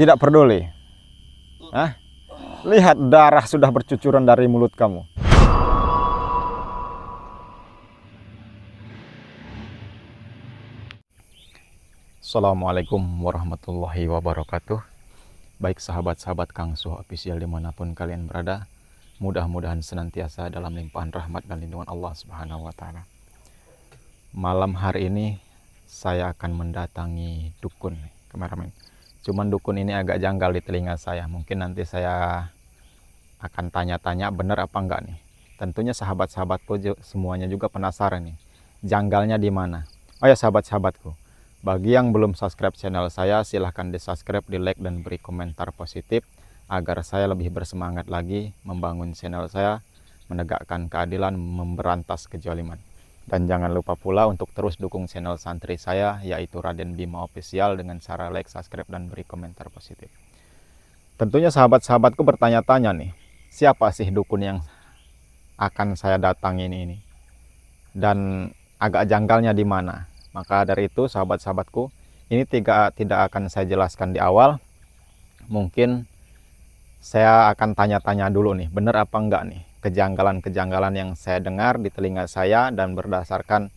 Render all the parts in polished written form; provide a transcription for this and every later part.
Tidak peduli. Hah? Lihat darah sudah bercucuran dari mulut kamu. Assalamualaikum warahmatullahi wabarakatuh. Baik sahabat-sahabat Kang Suh Official dimanapun kalian berada, mudah-mudahan senantiasa dalam limpahan rahmat dan lindungan Allah Subhanahu wa Ta'ala. Malam hari ini saya akan mendatangi dukun, kameramen. Cuman dukun ini agak janggal di telinga saya. Mungkin nanti saya akan tanya-tanya benar apa enggak nih. Tentunya sahabat-sahabatku semuanya juga penasaran nih, janggalnya di mana. Oh ya sahabat-sahabatku, bagi yang belum subscribe channel saya, silahkan di subscribe, di like, dan beri komentar positif agar saya lebih bersemangat lagi membangun channel saya, menegakkan keadilan, memberantas kezaliman. Dan jangan lupa pula untuk terus dukung channel santri saya, yaitu Raden Bima Official, dengan cara like, subscribe, dan beri komentar positif. Tentunya sahabat-sahabatku bertanya-tanya nih, siapa sih dukun yang akan saya datangi ini? Dan agak janggalnya di mana? Maka dari itu sahabat-sahabatku, ini tidak akan saya jelaskan di awal. Mungkin saya akan tanya-tanya dulu nih, benar apa enggak nih kejanggalan-kejanggalan yang saya dengar di telinga saya dan berdasarkan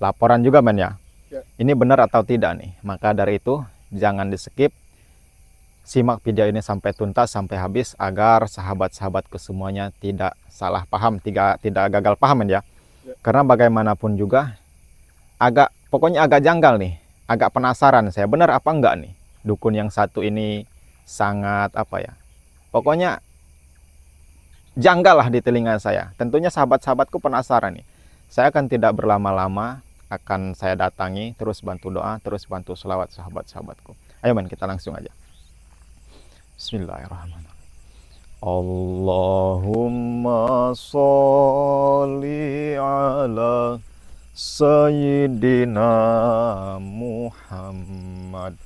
laporan juga men ya. Ini benar atau tidak nih. Maka dari itu jangan di skip, simak video ini sampai tuntas, sampai habis, agar sahabat-sahabatku semuanya tidak salah paham, tidak gagal paham men ya. Karena bagaimanapun juga pokoknya agak janggal nih, agak penasaran saya, benar apa enggak nih dukun yang satu ini sangat pokoknya janggal lah di telinga saya. Tentunya sahabat-sahabatku penasaran nih. Saya akan tidak berlama-lama, akan saya datangi, terus bantu doa, terus bantu selawat sahabat-sahabatku. Ayo men, kita langsung aja. Bismillahirrahmanirrahim. Allahumma sholli ala Sayyidina Muhammad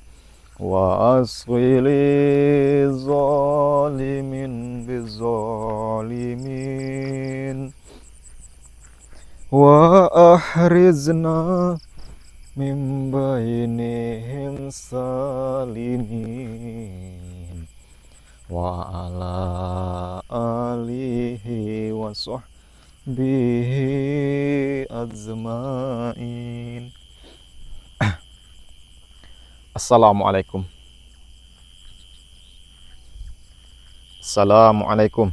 wa asghili zalimin bizalimin wa ahrizna min bainihim salimin wa ala alihi wa sahbihi azmain. Assalamualaikum. Assalamualaikum.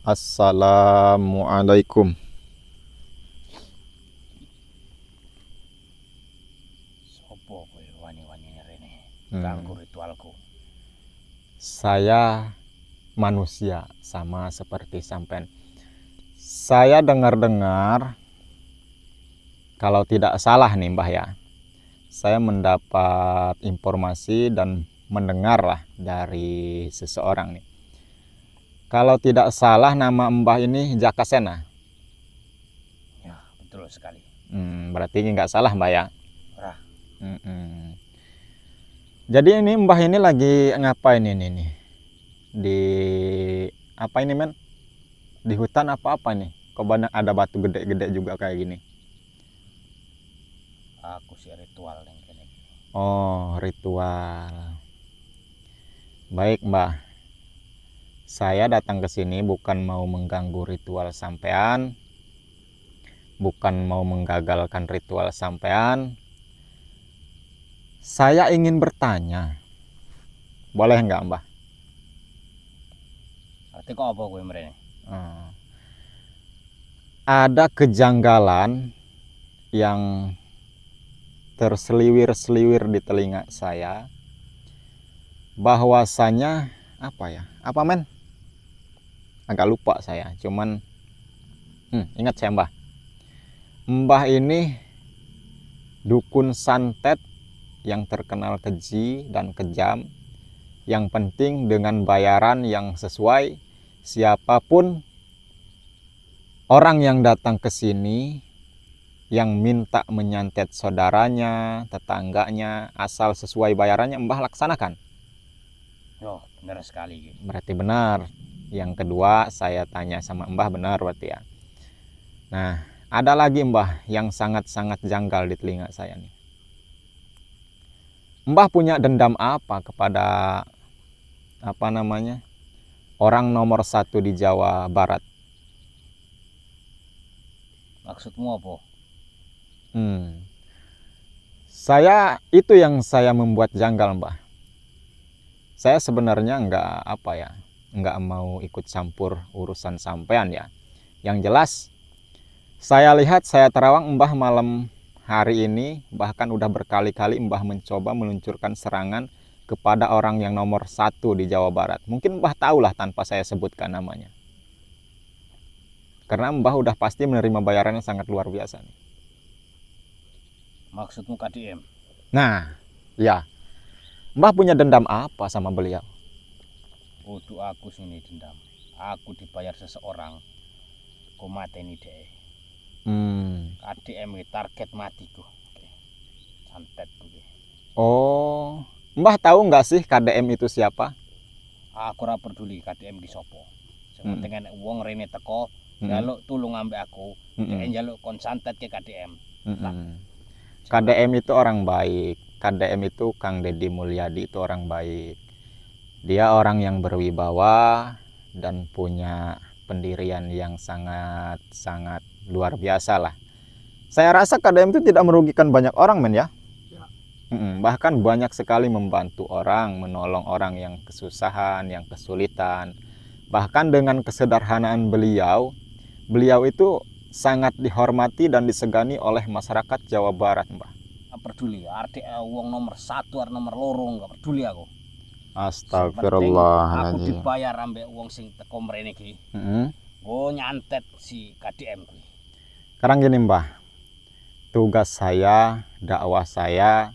Assalamualaikum. Sopo kowe wani-wani rene ganggu ritualku? Saya manusia sama seperti sampean. Saya dengar-dengar, kalau tidak salah nih Mbah ya, saya mendapat informasi dan mendengar lah dari seseorang nih. Kalau tidak salah nama Mbah ini Jakasena. Ya, betul sekali. Berarti nggak salah Mbah ya. Ora. Jadi ini Mbah ini lagi ngapain ini nih? Di apa ini men? Di hutan apa nih? Kok banyak ada batu gede-gede juga kayak gini? Aku sih ritual yang kene. Oh, ritual. Baik, Mbah. Saya datang ke sini bukan mau mengganggu ritual sampean, bukan mau menggagalkan ritual sampean. Saya ingin bertanya. Boleh nggak, Mbah? Arti kok apa kowe mrene? Ada kejanggalan yang terseliwir-seliwir di telinga saya, bahwasanya apa men? Agak lupa saya, cuman ingat saya Mbah. Mbah ini dukun santet yang terkenal keji dan kejam. Yang penting dengan bayaran yang sesuai, siapapun orang yang datang ke sini yang minta menyantet saudaranya, tetangganya, asal sesuai bayarannya Mbah laksanakan. Oh, benar sekali. Berarti benar. Yang kedua, saya tanya sama Mbah, benar berarti ya. Nah, ada lagi Mbah yang sangat-sangat janggal di telinga saya nih. Mbah punya dendam apa kepada apa namanya orang nomor satu di Jawa Barat? Maksudmu apa? Saya itu yang saya membuat janggal, Mbah. Saya sebenarnya nggak mau ikut campur urusan sampean ya. Yang jelas, saya lihat saya terawang Mbah malam hari ini, bahkan udah berkali-kali Mbah mencoba meluncurkan serangan kepada orang yang nomor satu di Jawa Barat. Mungkin Mbah tahulah tanpa saya sebutkan namanya. Karena Mbah udah pasti menerima bayaran yang sangat luar biasa nih. Maksudmu KDM? Nah, ya. Mbah punya dendam apa sama beliau? Untuk aku sini dendam. Aku dibayar seseorang, ku mateni deh. KDM target matiku. Santet gue. Oh, Mbah tahu nggak sih KDM itu siapa? Aku ora peduli KDM ki sapa. Sing penting enek wong rene teko, njaluk tulung ambek aku, dhek njaluk kon santet ke KDM. KDM itu orang baik. KDM itu Kang Deddy Mulyadi itu orang baik. Dia orang yang berwibawa dan punya pendirian yang sangat luar biasa lah. Saya rasa KDM itu tidak merugikan banyak orang, men ya. Bahkan banyak sekali membantu orang, menolong orang yang kesusahan, yang kesulitan. Bahkan dengan kesederhanaan beliau itu sangat dihormati dan disegani oleh masyarakat Jawa Barat, Mbah. Peduli, arti wong nomor 1 arep nomor 2 enggak peduli aku. Astagfirullahaladzim. Aku dibayar ambek wong sing teko mrene iki. Go nyantet si KDM kuwi. Sekarang gini, Mbah. Tugas saya, dakwah saya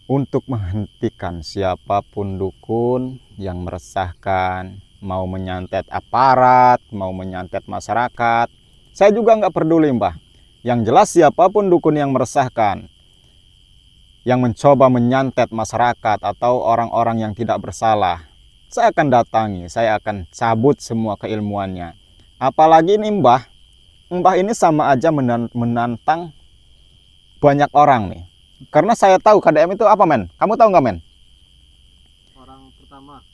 untuk menghentikan siapapun dukun yang meresahkan, mau menyantet aparat, mau menyantet masyarakat. Saya juga nggak peduli, Mbah. Yang jelas siapapun dukun yang meresahkan, yang mencoba menyantet masyarakat atau orang-orang yang tidak bersalah, saya akan datangi, saya akan cabut semua keilmuannya. Apalagi ini Mbah ini sama aja menantang banyak orang nih. Karena saya tahu KDM itu apa, men? Kamu tahu nggak, men? Orang pertama.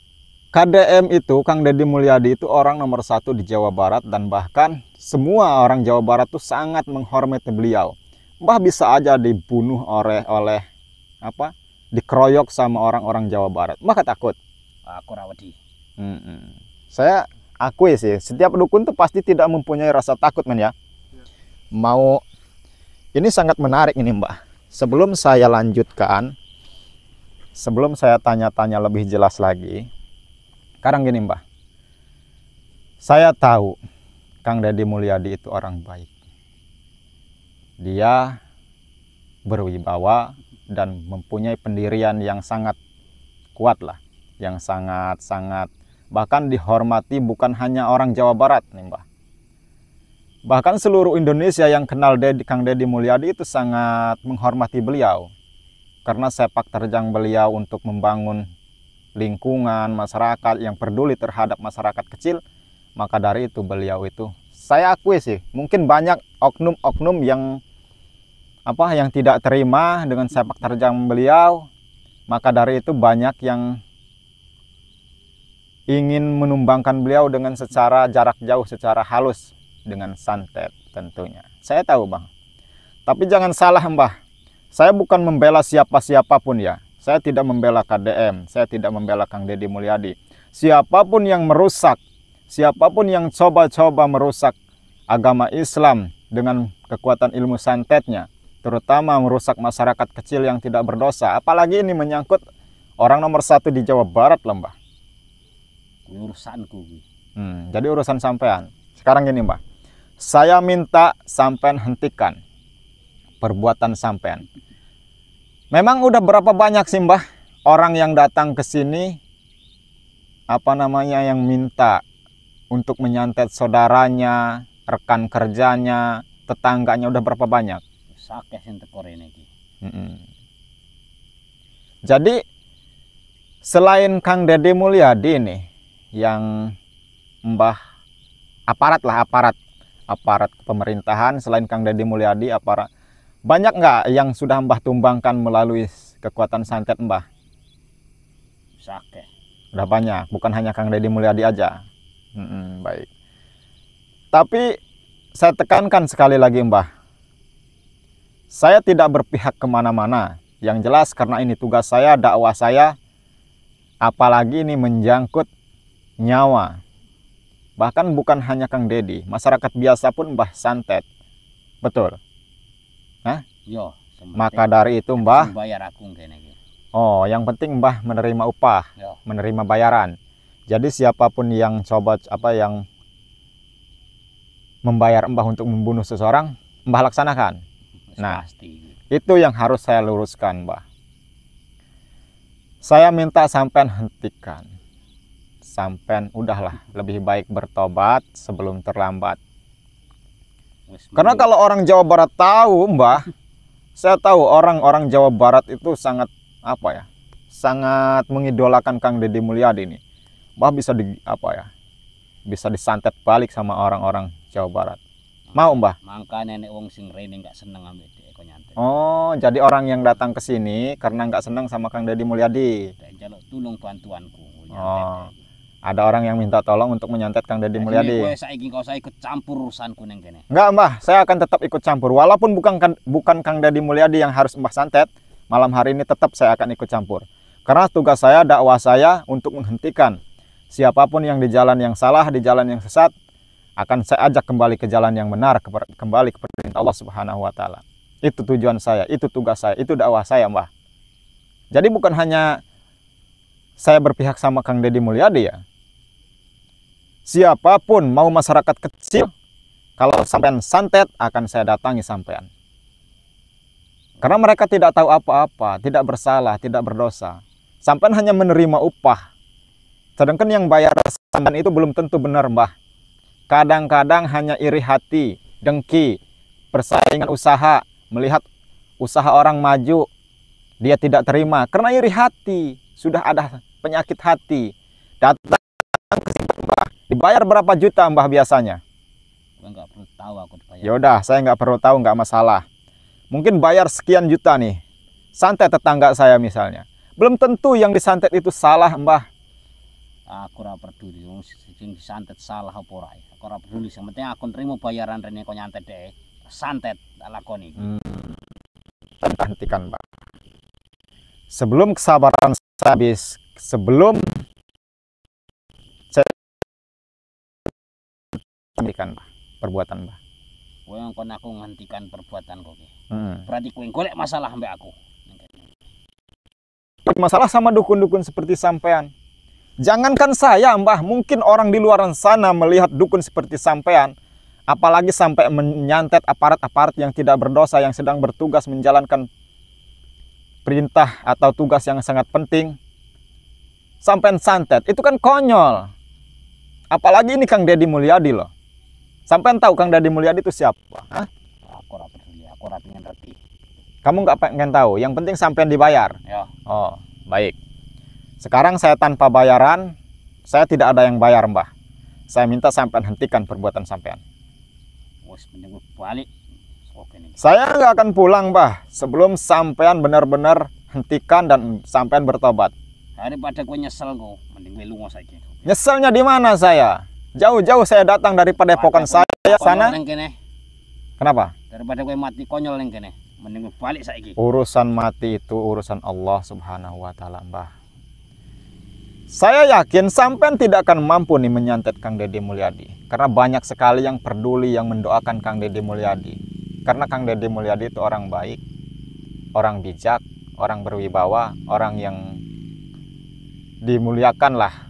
KDM itu, Kang Deddy Mulyadi itu orang nomor 1 di Jawa Barat, dan bahkan semua orang Jawa Barat tuh sangat menghormati beliau. Mbah bisa aja dibunuh oleh dikeroyok sama orang-orang Jawa Barat. Mbah gak takut? Aku ora wedi. Saya akui sih, setiap dukun tuh pasti tidak mempunyai rasa takut, men ya. Ini sangat menarik ini, Mbah. Sebelum saya lanjutkan, sebelum saya tanya-tanya lebih jelas lagi, sekarang gini, Mbah. Saya tahu Kang Deddy Mulyadi itu orang baik. Dia berwibawa dan mempunyai pendirian yang sangat kuat lah, yang sangat bahkan dihormati bukan hanya orang Jawa Barat nih, Mbah. Bahkan seluruh Indonesia yang kenal Kang Deddy Mulyadi itu sangat menghormati beliau. Karena sepak terjang beliau untuk membangun lingkungan masyarakat yang peduli terhadap masyarakat kecil, maka dari itu beliau itu, saya akui sih, mungkin banyak oknum-oknum yang tidak terima dengan sepak terjang beliau, maka dari itu banyak yang ingin menumbangkan beliau dengan secara jarak jauh, secara halus, dengan santet tentunya. Saya tahu, Bang. Tapi jangan salah, Mbah. Saya bukan membela siapa-siapapun ya. Saya tidak membela KDM, saya tidak membela Kang Deddy Mulyadi. Siapapun yang merusak, siapapun yang coba-coba merusak agama Islam dengan kekuatan ilmu santetnya, terutama merusak masyarakat kecil yang tidak berdosa, apalagi ini menyangkut orang nomor 1 di Jawa Barat, Mbah. Urusanku. Jadi urusan sampean. Sekarang gini, Mbah. Saya minta sampean hentikan perbuatan sampean. Memang udah berapa banyak sih, Mbah, orang yang datang ke sini yang minta untuk menyantet saudaranya, rekan kerjanya, tetangganya, udah berapa banyak? Sakeh sing teko rene iki. Jadi selain Kang Deddy Mulyadi nih yang Mbah aparat pemerintahan, selain Kang Deddy Mulyadi Banyak nggak yang sudah Mbah tumbangkan melalui kekuatan santet Mbah? Sakeh. Udah banyak, bukan hanya Kang Deddy Mulyadi aja. Baik. Tapi saya tekankan sekali lagi Mbah, saya tidak berpihak kemana-mana. Yang jelas karena ini tugas saya, dakwah saya, apalagi ini menjangkut nyawa. Bahkan bukan hanya Kang Deddy, masyarakat biasa pun Mbah santet. Betul? Yo, Maka dari itu Mbah, bayar aku kene iki. oh yang penting Mbah menerima upah, Yo. menerima bayaran. Jadi siapapun yang coba yang membayar Mbah untuk membunuh seseorang, Mbah laksanakan. Nah, Pasti. itu yang harus saya luruskan, Mbah. Saya minta sampean hentikan. Sampean udahlah, lebih baik bertobat sebelum terlambat. Karena kalau orang Jawa Barat tahu, Mbah, saya tahu orang-orang Jawa Barat itu sangat sangat mengidolakan Kang Deddy Mulyadi ini. Mbah bisa bisa disantet balik sama orang-orang Jawa Barat. Mau Mbah? Makanya nek wong sing rene nggak seneng ambek dhek kok nyantet. Oh, jadi orang yang datang ke sini karena nggak senang sama Kang Deddy Mulyadi. Dhek njaluk tulung bantuanku. Oh, ada orang yang minta tolong untuk menyantet Kang Deddy Mulyadi. Kowe saiki kok saya ikut campur urusanku ning kene. Enggak Mbah, saya akan tetap ikut campur. Walaupun bukan Kang Deddy Mulyadi yang harus Mbah santet, malam hari ini tetap saya akan ikut campur. Karena tugas saya, dakwah saya untuk menghentikan siapapun yang di jalan yang salah, di jalan yang sesat, akan saya ajak kembali ke jalan yang benar, kembali ke perintah Allah Subhanahu wa taala. Itu tujuan saya, itu tugas saya, itu dakwah saya, Mbah. Jadi bukan hanya saya berpihak sama Kang Deddy Mulyadi ya. Siapapun, mau masyarakat kecil, kalau sampean santet akan saya datangi sampean. Karena mereka tidak tahu apa-apa, tidak bersalah, tidak berdosa. Sampean hanya menerima upah. Sedangkan yang bayar sampean itu belum tentu benar, Mbah. Kadang-kadang hanya iri hati, dengki, persaingan usaha, melihat usaha orang maju, dia tidak terima. Karena iri hati, sudah ada penyakit hati. Datang ke sini, Mbah, dibayar berapa juta, Mbah, biasanya? Kowe nggak perlu tahu aku dibayar. Yaudah, saya nggak perlu tahu, nggak masalah. Mungkin bayar sekian juta nih, santet tetangga saya misalnya. Belum tentu yang disantet itu salah, Mbah. Aku ora peduli wong sing disantet salah apa ora. Aku ora peduli, sing penting aku nrimo bayaran rene kok nyantet dhek. Santet tak lakoni. Hentikan, Mbah. Sebelum kesabaran saya habis, sebelum saya hentikan, Mbah, perbuatan, Mbah. Kowe ngkon aku ngentikan perbuatan kok iki. Berarti kowe golek masalah ambek aku. Masalah sama dukun-dukun seperti sampean. Jangankan saya, Mbah, mungkin orang di luar sana melihat dukun seperti sampean, apalagi sampai menyantet aparat-aparat yang tidak berdosa, yang sedang bertugas menjalankan perintah atau tugas yang sangat penting. Sampean santet, itu kan konyol. Apalagi ini Kang Deddy Mulyadi loh. Sampean tahu Kang Deddy Mulyadi itu siapa? Hah? Aku ora peduli, aku ora pengen ngerti. Kamu nggak pengen tahu, yang penting sampean dibayar. Ya. Oh, baik. Sekarang saya tanpa bayaran, saya tidak ada yang bayar, Mbah. Saya minta sampean hentikan perbuatan sampean. Wes mending gue balik. Oke nih. Saya nggak akan pulang, Mbah, sebelum sampean benar-benar hentikan dan sampean bertobat. Daripada gue nyesel gue, mending gue lunga saja. Nyeselnya di mana saya? Jauh-jauh saya datang dari padepokan saya sana. Kenapa? Daripada gue mati konyol neng kene, mending gue balik saiki. Urusan mati itu urusan Allah Subhanahu wa taala, Mbah. Saya yakin sampean tidak akan mampu nih menyantet Kang Deddy Mulyadi. Karena banyak sekali yang peduli, yang mendoakan Kang Deddy Mulyadi. Karena Kang Deddy Mulyadi itu orang baik, orang bijak, orang berwibawa, orang yang dimuliakan lah.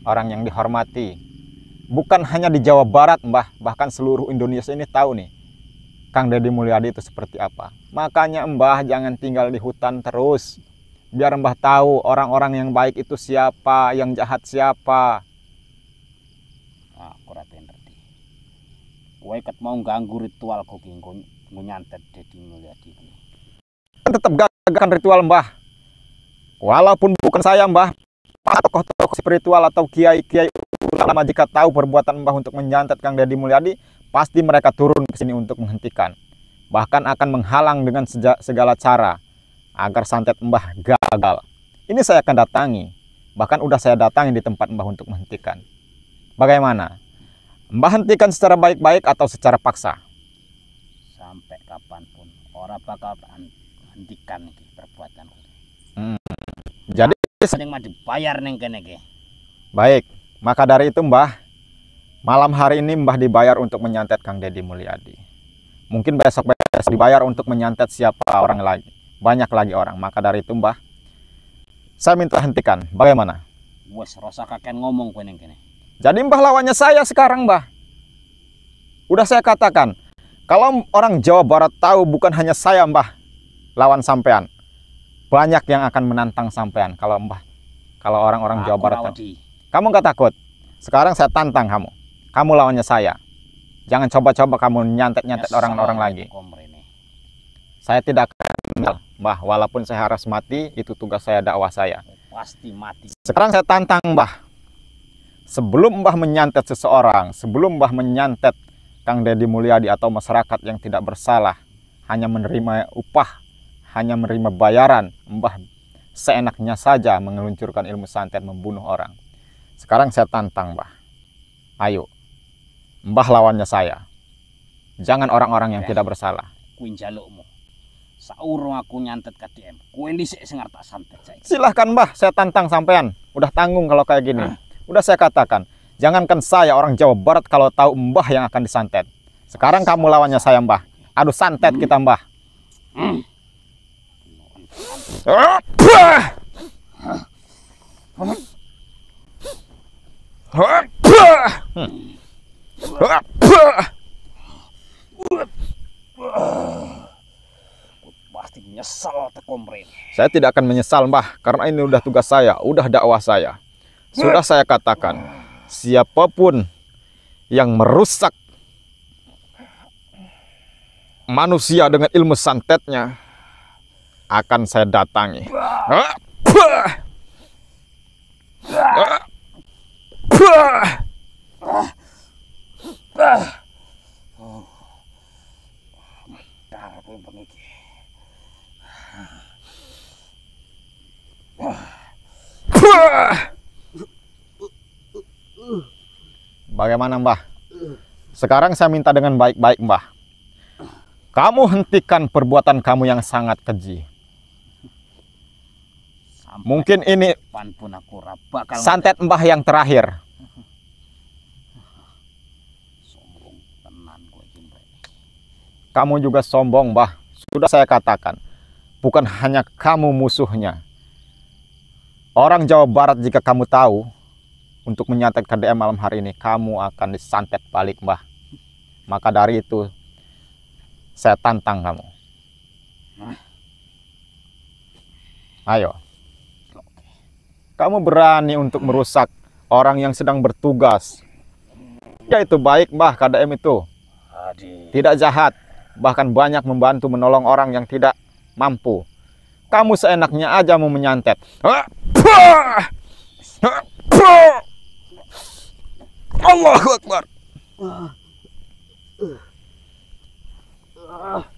Orang yang dihormati. Bukan hanya di Jawa Barat, Mbah, bahkan seluruh Indonesia ini tahu nih Kang Deddy Mulyadi itu seperti apa. Makanya Mbah jangan tinggal di hutan terus. Biar Mbah tahu orang-orang yang baik itu siapa, yang jahat siapa. Aku ora pengen ngerti. Kowe ket mau ganggu ritual kok nggo nyantet Deddy Mulyadi. Tetap gagakan ritual, Mbah. Walaupun bukan saya, Mbah, tokoh-tokoh spiritual atau kiai-kiai ulama jika tahu perbuatan Mbah untuk menyantet Kang Deddy Mulyadi, pasti mereka turun ke sini untuk menghentikan. bahkan akan menghalang dengan segala cara agar santet Mbah gagal. Ini saya akan datangi, bahkan udah saya datangi di tempat Mbah untuk menghentikan. Bagaimana? Mbah hentikan secara baik-baik atau secara paksa? Sampai kapanpun orang bakal hentikan iki perbuatanku. Jadi Sering mah dibayar neng kene iki. baik, maka dari itu Mbah, malam hari ini Mbah dibayar untuk menyantet Kang Deddy Mulyadi. Mungkin besok dibayar untuk menyantet siapa orang lagi. Banyak lagi orang. Maka dari itu Mbah, saya minta hentikan. Bagaimana? Wes rasa kakek ngomong kowe neng kene. Jadi Mbah lawannya saya sekarang Mbah. Udah saya katakan, kalau orang Jawa Barat tahu bukan hanya saya Mbah lawan sampean. Banyak yang akan menantang sampean kalau Mbah. Kalau orang-orang Jawa Barat tahu. Kamu nggak takut? Sekarang saya tantang kamu. Kamu lawannya saya. Jangan coba-coba kamu nyantet-nyantet orang-orang lagi. Saya tidak akan, Mbah. Walaupun saya harus mati, itu tugas saya, dakwah saya. Pasti mati. Sekarang saya tantang Mbah. Sebelum Mbah menyantet seseorang, sebelum Mbah menyantet Kang Deddy Mulyadi atau masyarakat yang tidak bersalah, hanya menerima upah, hanya menerima bayaran, Mbah seenaknya saja mengeluncurkan ilmu santet membunuh orang. Sekarang saya tantang Mbah. Ayo, Mbah lawannya saya. Jangan orang-orang yang tidak bersalah. Kuwi njalukmu. Saurung aku nyantet KDM. Kuwi dhisik sing arep tak santet saiki. Silahkan Mbah, saya tantang sampean. Udah tanggung kalau kayak gini. Udah saya katakan, jangankan saya orang Jawa Barat kalau tahu Mbah yang akan disantet. Sekarang kamu lawannya saya Mbah. Adu santet kita Mbah. Pasti nyesel teko mrene. Saya tidak akan menyesal Mbah, karena ini udah tugas saya, udah dakwah saya. Sudah saya katakan, siapapun yang merusak manusia dengan ilmu santetnya akan saya datangi. Bagaimana Mbah? Sekarang saya minta dengan baik-baik Mbah. Kamu hentikan perbuatan kamu yang sangat keji. Mungkin ini Pun aku bakal santet Mbah yang terakhir. sombong tenan kowe iki mrene. Kamu juga sombong Mbah. Sudah saya katakan, bukan hanya kamu musuhnya. Orang Jawa Barat jika kamu tahu untuk menyantet KDM malam hari ini, kamu akan disantet balik Mbah. Maka dari itu saya tantang kamu. Ayo. Kamu berani untuk merusak orang yang sedang bertugas. Ya itu baik Mbah, KDM itu. Tidak jahat. Bahkan banyak membantu menolong orang yang tidak mampu. Kamu seenaknya aja mau menyantet. Allahu Akbar.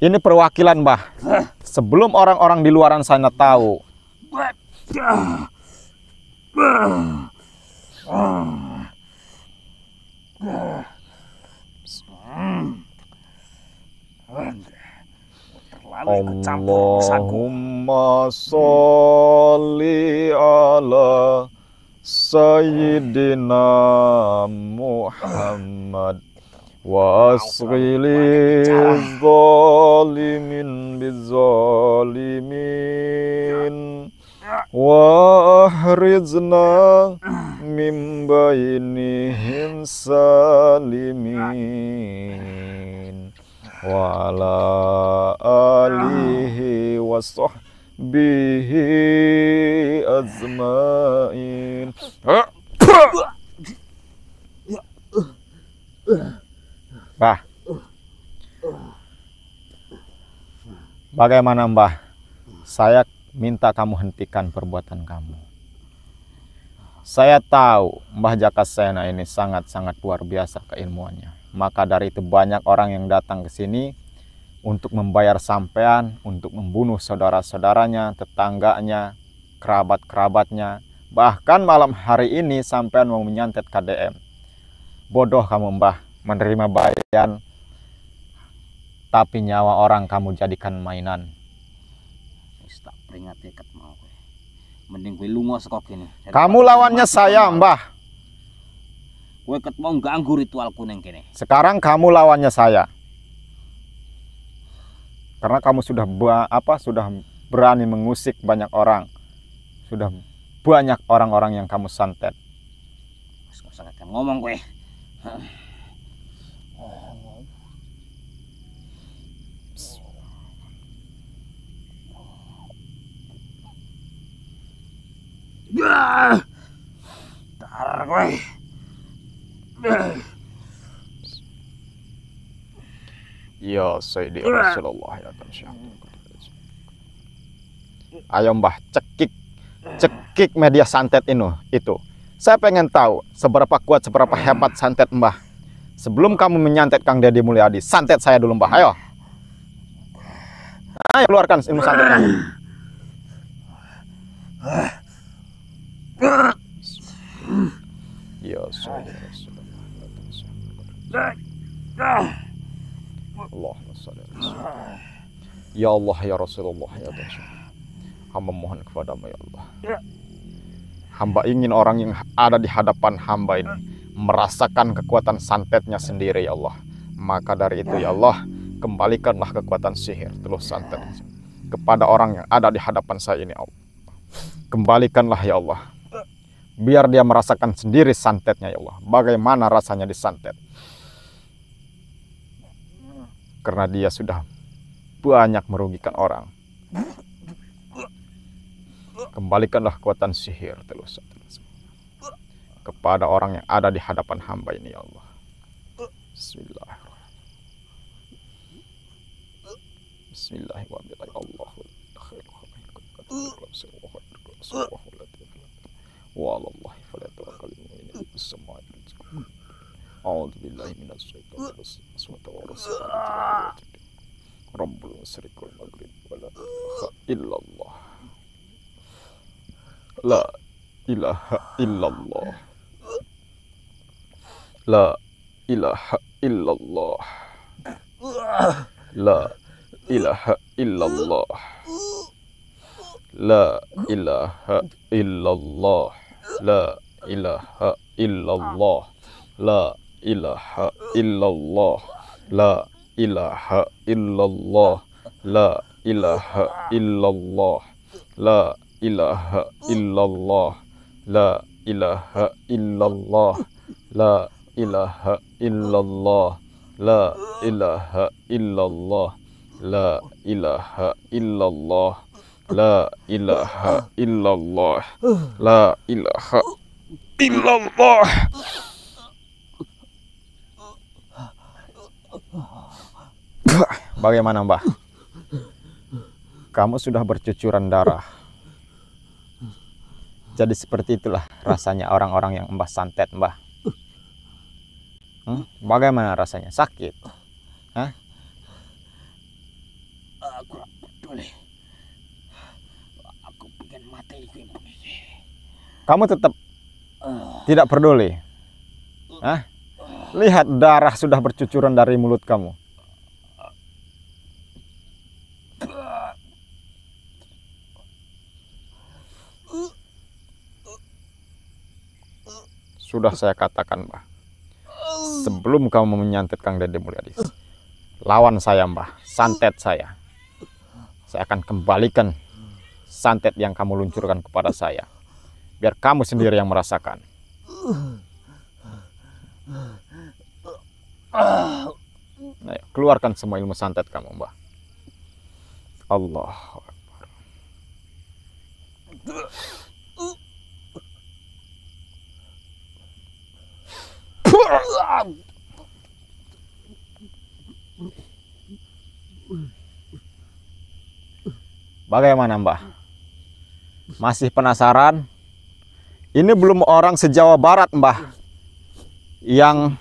Ini perwakilan Mbah. Sebelum orang-orang di luaran sana tahu. Allahumma sholli ala Sayyidina Muhammad wa asghili zalimin bizalimin wa ahrizna min bainihim salimin wa ala alihi wa sahbihi azmain. Mbah, bagaimana Mbah? Saya minta kamu hentikan perbuatan kamu. Saya tahu Mbah Jakasena ini sangat-sangat luar biasa keilmuannya. Maka dari itu banyak orang yang datang ke sini untuk membayar sampean, untuk membunuh saudara-saudaranya, tetangganya, kerabat-kerabatnya. Bahkan malam hari ini sampean mau menyantet KDM. Bodoh kamu Mbah, menerima bayaran, tapi nyawa orang kamu jadikan mainan. Wis tak peringati ket mau kowe. Mending kowe lunga saka kene. Kamu lawannya saya, Mbah. Kowe ket mau ganggu ritualku ning kene. Sekarang kamu lawannya saya. Karena kamu sudah sudah berani mengusik banyak orang. Sudah banyak orang-orang yang kamu santet. Wis kok sangat ngomong kowe. Tar kowe. Ya Sayyidi Rasulullah ya Ayo Mbah, cekik media santet itu. Saya pengen tahu seberapa kuat, seberapa hebat santet Mbah. Sebelum kamu menyantet Kang Deddy Mulyadi, santet saya dulu Mbah. Ayo. Ayo keluarkan ilmu santet kamu. Ya Sayyidi Rasulullah. Allahumma shalli ala Rasulullah. Ya Allah ya Rasulullah ya Rasulullah. Hamba mohon kepadamu ya Allah. Hamba ingin orang yang ada di hadapan hamba ini merasakan kekuatan santetnya sendiri ya Allah. Maka dari itu ya Allah, kembalikanlah kekuatan sihir terus santet kepada orang yang ada di hadapan saya ini ya Allah. Kembalikanlah ya Allah. Biar dia merasakan sendiri santetnya ya Allah. Bagaimana rasanya disantet. Karena dia sudah banyak merugikan orang. Kembalikanlah kekuatan sihir terus kepada orang yang ada di hadapan hamba ini ya Allah. La ilaha illallah. La ilaha illallah. La ilaha illallah. La ilaha illallah. La ilaha illallah. La ilaha illallah. La ilaha illallah. La ilaha illallah. La ilaha illallah. La ilaha illallah. La ilaha illallah. La ilaha illallah. La ilaha illallah. La ilaha illallah. La ilaha illallah. Bagaimana Mbah? Kamu sudah bercucuran darah. Jadi seperti itulah rasanya orang-orang yang Mbah santet Mbah. Bagaimana rasanya? Sakit? Hah? Aku gak peduli. Aku pengen mati. Kamu tetap tidak peduli? Hah? Lihat darah sudah bercucuran dari mulut kamu. Sudah saya katakan Mbah, sebelum kamu menyantet Kang Deddy Mulyadi, lawan saya Mbah, santet saya. Saya akan kembalikan santet yang kamu luncurkan kepada saya. Biar kamu sendiri yang merasakan. Ayo, keluarkan semua ilmu santet kamu Mbah. Allahu Akbar. Bagaimana Mbah? Masih penasaran? Ini belum orang se-Jawa Barat Mbah yang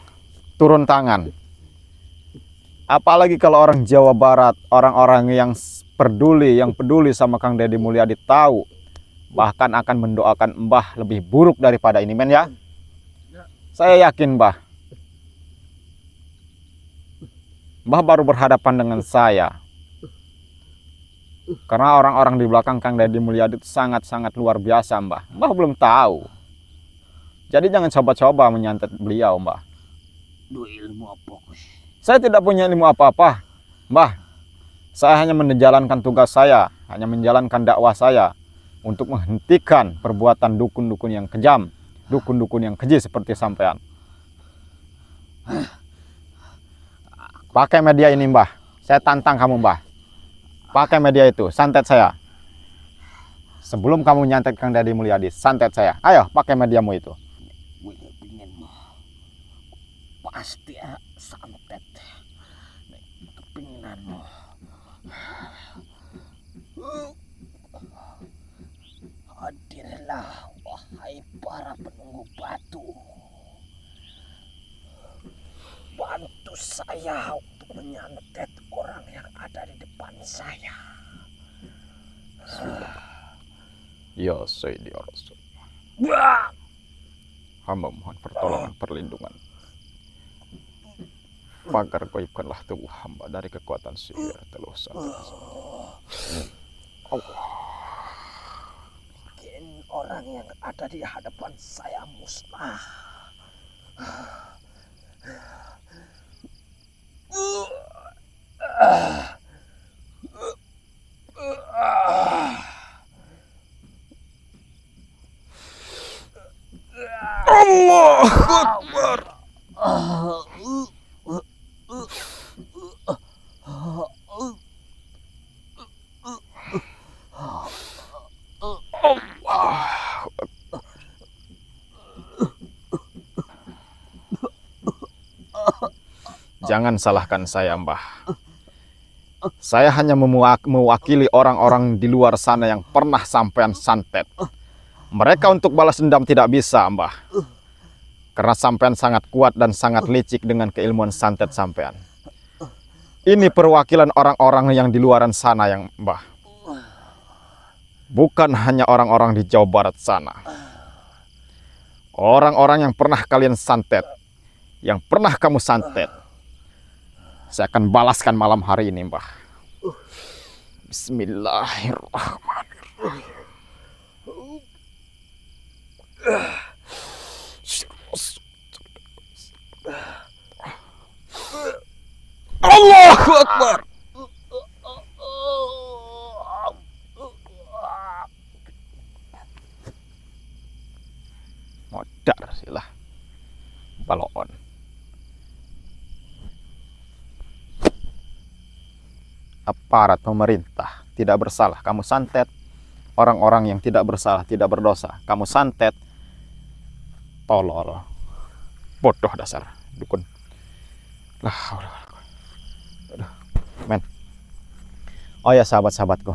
turun tangan. Apalagi kalau orang Jawa Barat, orang-orang yang peduli sama Kang Deddy Mulyadi tahu, bahkan akan mendoakan Mbah lebih buruk daripada ini, men ya. Saya yakin, Mbah. Mbah baru berhadapan dengan saya. Karena orang-orang di belakang Kang Deddy Mulyadi itu sangat-sangat luar biasa, Mbah. Mbah belum tahu. Jadi jangan coba-coba menyantet beliau, Mbah. Duh, ilmu apa kowe? Saya tidak punya ilmu apa-apa, Mbah. Saya hanya menjalankan tugas saya, hanya menjalankan dakwah saya untuk menghentikan perbuatan dukun-dukun yang kejam, dukun-dukun yang keji seperti sampean. Pakai media ini, Mbah. Saya tantang kamu, Mbah. Pakai media itu, santet saya. Sebelum kamu nyantet Kang Deddy Mulyadi, santet saya. Ayo, pakai mediamu itu. Gue pengen pasti santet. Kepinginanmu. Hadirlah, wahai para penunggu batu. Bantu saya untuk menyantet orang yang ada di depan saya. Ya Sayyidi ya Rasul. Wah! Hamba mohon pertolongan, perlindungan. Pagar goibkanlah tubuh hamba dari kekuatan sihir teluh santet. Allah. Bikin orang yang ada di hadapan saya musnah. Allahu Akbar. Jangan salahkan saya, Mbah. Saya hanya mewakili orang-orang di luar sana yang pernah sampean santet. Mereka untuk balas dendam tidak bisa, Mbah. Karena sampean sangat kuat dan sangat licik dengan keilmuan santet sampean. Ini perwakilan orang-orang yang di luaran sana yang, Mbah. Bukan hanya orang-orang di Jawa Barat sana. Orang-orang yang pernah kalian santet, yang pernah kamu santet, saya akan balaskan malam hari ini, Mbah. Bismillahirrahmanirrahim. Allahu Akbar. Modar silah balon. Aparat pemerintah tidak bersalah, kamu santet. Orang-orang yang tidak bersalah, tidak berdosa, kamu santet. Tolol. Bodoh dasar dukun. Lah, aduh, men. Oh ya sahabat-sahabatku.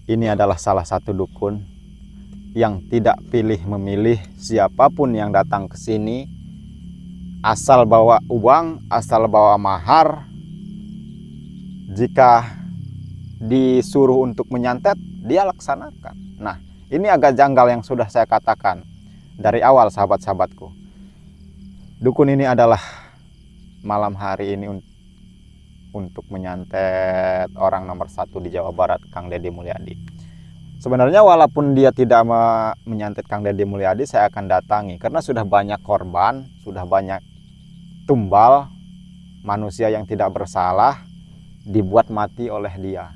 Ini adalah salah satu dukun yang tidak pilih memilih siapapun yang datang ke sini, asal bawa uang, asal bawa mahar. Jika disuruh untuk menyantet, dia laksanakan. Nah, ini agak janggal yang sudah saya katakan dari awal, sahabat-sahabatku. Dukun ini adalah malam hari ini untuk menyantet orang nomor 1 di Jawa Barat, Kang Deddy Mulyadi. Sebenarnya walaupun dia tidak menyantet Kang Deddy Mulyadi, saya akan datangi. Karena sudah banyak korban, sudah banyak tumbal, manusia yang tidak bersalah, dibuat mati oleh dia.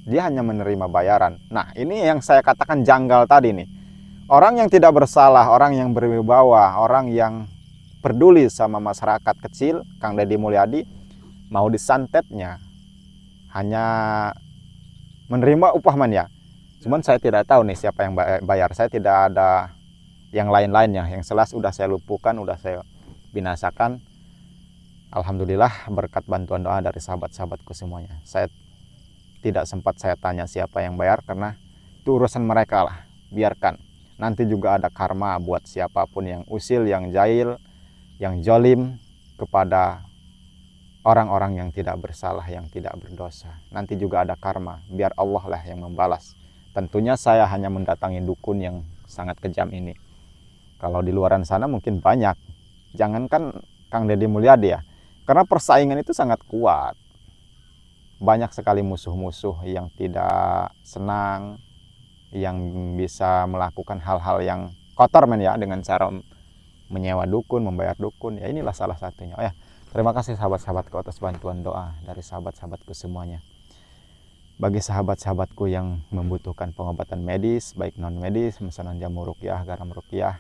Dia hanya menerima bayaran. Nah, ini yang saya katakan janggal tadi nih. Orang yang tidak bersalah, orang yang berwibawa, orang yang peduli sama masyarakat kecil, Kang Deddy Mulyadi, mau disantetnya hanya menerima upah man ya. Cuman saya tidak tahu nih siapa yang bayar. Saya tidak ada yang lain-lainnya. Yang jelas udah saya lumpuhkan, udah saya binasakan. Alhamdulillah berkat bantuan doa dari sahabat-sahabatku semuanya. Saya tidak sempat saya tanya siapa yang bayar karena itu urusan mereka lah. Biarkan. Nanti juga ada karma buat siapapun yang usil, yang jahil, yang jolim kepada orang-orang yang tidak bersalah, yang tidak berdosa. Nanti juga ada karma, biar Allah lah yang membalas. Tentunya saya hanya mendatangi dukun yang sangat kejam ini. Kalau di luaran sana mungkin banyak. Jangankan Kang Deddy Mulyadi ya, karena persaingan itu sangat kuat. Banyak sekali musuh-musuh yang tidak senang, yang bisa melakukan hal-hal yang kotor men ya, dengan cara menyewa dukun, membayar dukun. Ya inilah salah satunya. Oh ya, terima kasih sahabat-sahabatku atas bantuan doa dari sahabat-sahabatku semuanya. Bagi sahabat-sahabatku yang membutuhkan pengobatan medis, baik non medis, pemesanan jamu ruqyah, garam ruqyah,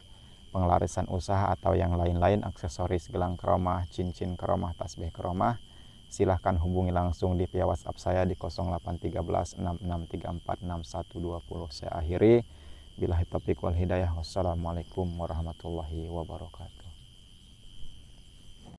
pengelarisan usaha atau yang lain-lain, aksesoris gelang keromah, cincin keromah, tasbih keromah, silahkan hubungi langsung di via WhatsApp saya di 0813 6634 6120. Saya akhiri, billahi taufiq wal hidayah. Wassalamualaikum warahmatullahi wabarakatuh.